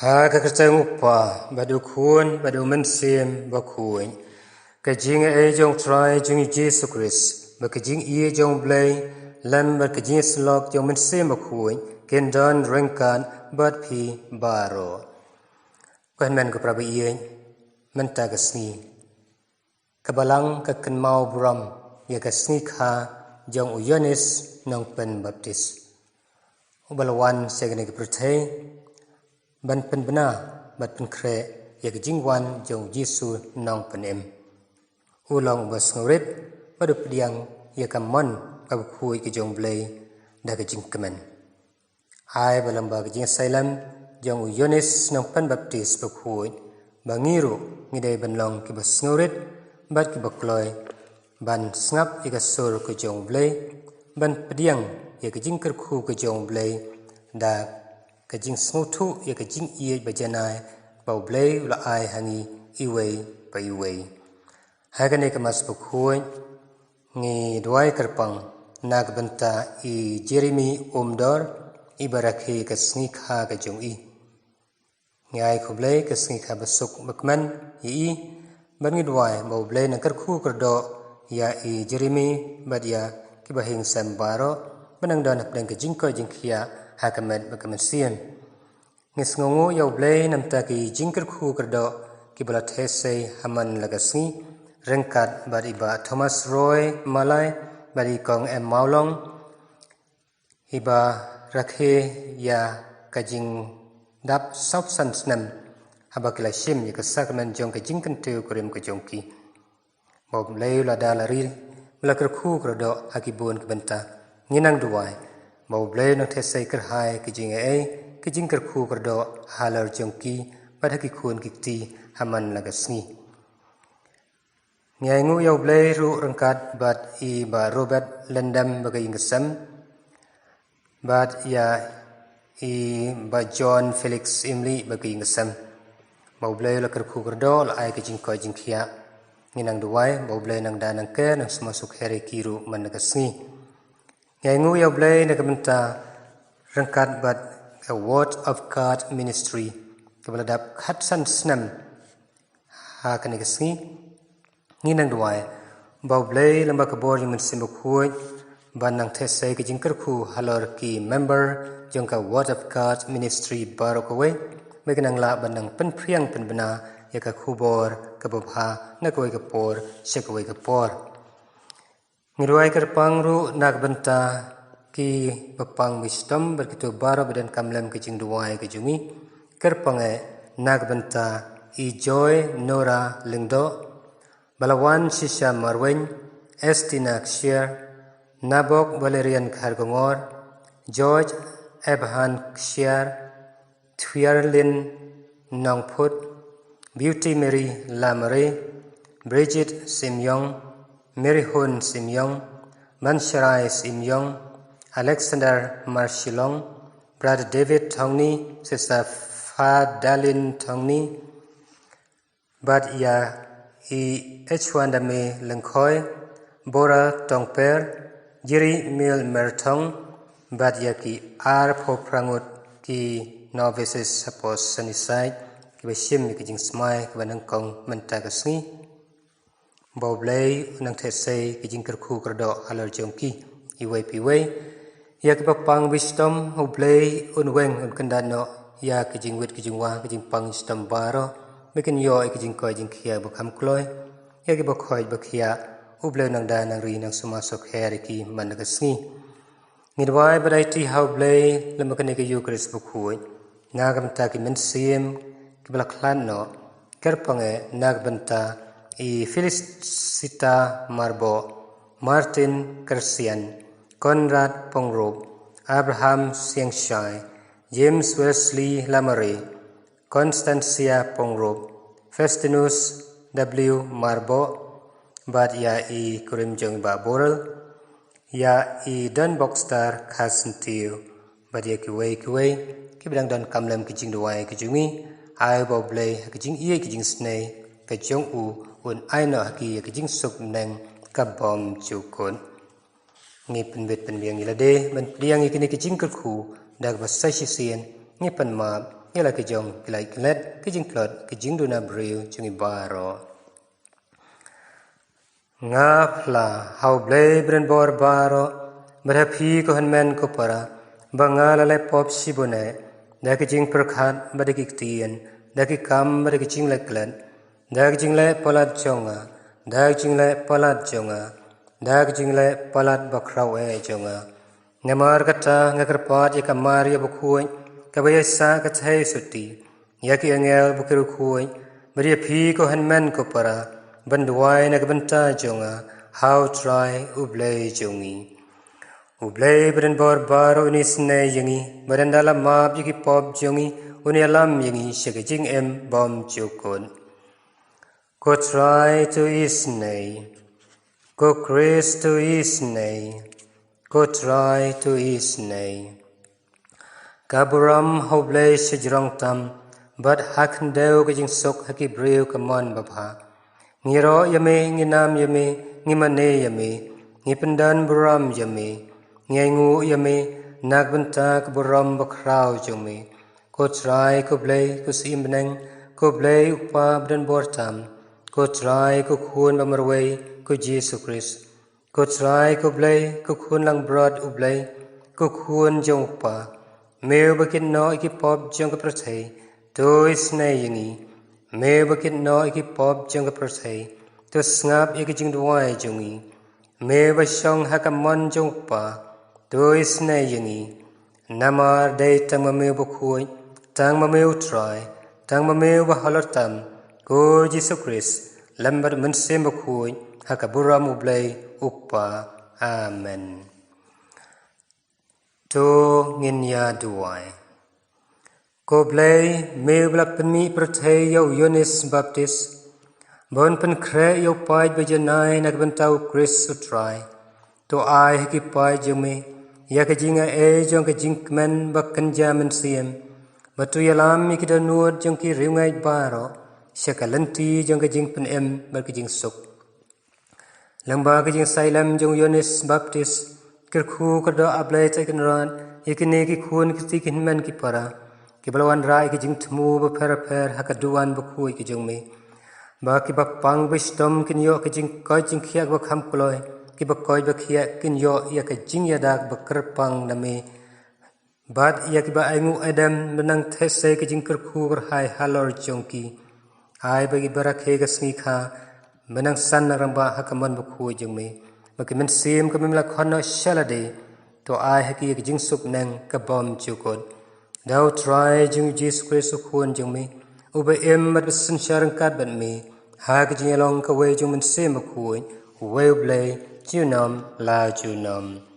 Haka kertang upa badu kun badu mensim bakuin kajing jong try jong Yesus Kristus bakajing jong blay lam bakajing slok jong mensim bakuin kendan rengkan bat pi baro kan men ko prabi menta kasni kabalang ka kan mau bram ya kasni kha jong uyanis nong pen baptis ubalawan segene ke perthai ban pen bena bat pen kre ya jingwan jong Yesu nong penem ulong bas ngorit padu pediang ya kamon ka khui ke jong blay da ke jing kemen ai balamba ke jing sailam jong Yonis nong pen baptis ba khui bangiru ngide banlong ke bas ngorit bat ke bakloy ban snap ya sur ke jong blay ban pediang ya ke jing ker khu ke jong blay da kajing smutu ya kajing bajanai bau blay la ai hangi iwei pa iwei hagane kamas bukhuai ngi duai kerpang nag banta i Jeremy Omdor ibarakhi kasni kha ka jong i ngai khoblay kasni kha basuk bakman i bangi duai bau blay na karkhu kerdo ya i Jeremy badia kibahing sambaro banang dan apdang kajing ko jingkhia hakamet bakamasien ngis ngongo yaw blay namta ki jingker khu kerdo ki balat hesay haman lagasni rengkat bari ba Thomas Roy Malay bari kong Maulong iba rakhe ya kajing dap sop san snam habakila shim ya kasakman jong kajing kentu kurim kajongki bob blay la dalari melakar khu kerdo hakibun kebenta nginang duai mau blay nang thesai kerhai kijing kijing kerkhu kerdo halar jongki pada ki khun kikti haman lagasni nyangu yaw blay ru rengkat bat i ba Robert Lendam bagai ngesam bat ya i ba John Felix Imli bagai ngesam mau blay la kerkhu kerdo la ai kijing ko jingkhia nginang duai mau blay nang danang ke nang semasuk hari kiru man lagasni nyangu yaw blay na kamenta rengkat bat a Word of God Ministry kebeladap khatsan snam ha kanegasni nginang duai bau blay lamba kabor yang mensimbuk huai banang thesai ke jingker khu halor ki member jong ka Word of God Ministry barokawai meganang la banang penpriang penbena ya ka khubor kabobha nakoi kapor sekoi kapor ngiruai kerpang ru nak benta ki bapang wisdom berkitu baro badan kamlam ke jing duai ke jungi kerpange nak benta i Joy Nora Lingdo balawan Shisha Marwen Estina Kshier Nabok Valerian Khargongor George Ebhan Kshier Twierlin Nongput Beauty Mary Lamare Bridget Simyong Mary Hun Simyong, Mansharai Simyong, Alexander Marshilong, Brother David Tongni, Sister Fadalin Tongni, Bad Ya I H1Dame Lengkoi, Bora Tongper, Jiri Mil Mertong, Bad Ya Ki R Poprangut Ki Novices Sapos Sunnyside, Ki Bashim Ki Jing Smai Ki Banangkong Mentagasni, bau blay nang thesai ki jingker khu kerdo halar jongki iwai piwai ya ki papang wisdom hu blay unweng unkandano ya ki jingwit ki jingwa ki jingpang wisdom baro mekin yo ki jingkoi jingkhia bukham kloy ya ki bakhoi bakhia u blay nang da nang ri nang sumasok her ki managasni ngidwai badai ti how blay lamakane ki yukris bukhui nagam ta ki mensim ki balaklan no kerpange nagbanta i Felicita Marbo, Martin Kersian, Conrad Pongrob, Abraham Siengshai, James Wesley Lamare, Constancia Pongrob, Festinus W. Marbo, Bad ya i Kurimjong Baboral, ya i Dan Boxstar Kasentiu, Bad ya kiwai, kibidang dan kamlam kijing duai kijungi, ai bau blay kijing kijing snay, kajong u un aina haki kijing suk neng kabom chukun ngi penbet penbiang ilade ben priang ikini kijing kerku dag basai sisien ngi penma yala ke jong kilai klet ke jing klot ke jing duna briu jungi baro nga phla hau blei bren bor baro bra phi ko hanmen ko para bangala le pop sibone da ke jing prakhat ba de ki tien da ki kam ba de ki jing le klet da ke jing le palat jonga da ke jing le palat jonga da ke jing le palat bakrau e jonga ngamar kata ngakarpat yakamar ya bukhuai kabayasa kathai suti yaki angel bukiru khuai bari phi ko hanmen ko para bandwai nak banta jonga how try ublei jongi ublei bren bor baro ni sne yangi barandala map yiki pop jongi uni alam yangi shagajing em bom jokon ko try to isne ko Chris to isne ko try to isne kaburam hoblei shijrong tam but hakndeu ke jing sok haki breu kamon babha ngiro yame nginam yame ngimane yame ngipendan buram yame ngengu yame nagbanta kaburam bakrau jome ko try ko blei ko simneng ko blei upa bren bortam ko try ko khun bamarwei ko Jesus Christ ko try ko blei ko khun lang brod ublei ko khun jong pa meu bakin no iki pop jong ka prathai to isne yingi meu bakin no iki pop jong ka prathai to snap iki jing duai jongi meu ba shong hakamon jong pa to isne yingi namar dei tang ma meu ba khui tang ma meu try tang ma meu ba halartam ko Jesus Christ lambar mense ba khui hakaburam ublei uppa amen to nginya duai ko blei me blak penmi prathai yo Yonis Baptist bon pen kre yo pai be janai nak bentau Chris utrai to ai ki pai jome ya ka jinga e jong ka jinkmen bakkan jaman siem batu yalam mi ki danuot jong ki ringai baro shakalanti jong ka jingpen em bar ki jing suk lamba ka jing sailam jong Yonis Baptist kirkhu kada ablai takenran ikine ki khun ki kinmen ki para ki balwan rai ki jing thmu ba per hakaduan ba khui ki jongme ba ki ba pang wisdom kin yo ki jing koi jing khiak ba kham kloi ki ba koi ba khia kin yo ya ka jing ya dak ba kerpang name bat ya ki ba aingu adam benang these ki jing kirkhu ber hai halor jongki ai ba ki barakhe ka sngi kha benang san ramba hakaman ba khui jongme Bagaimana sim kami melakukan shalade to ai haki jing sup neng kabom jukot. Dau try jing Jesus Christ ukhuan jing me. Uba em mat besan syarang kat bat me. Hak jing along kawe jing men sim ukhuan. Uwe ublay junam la junam.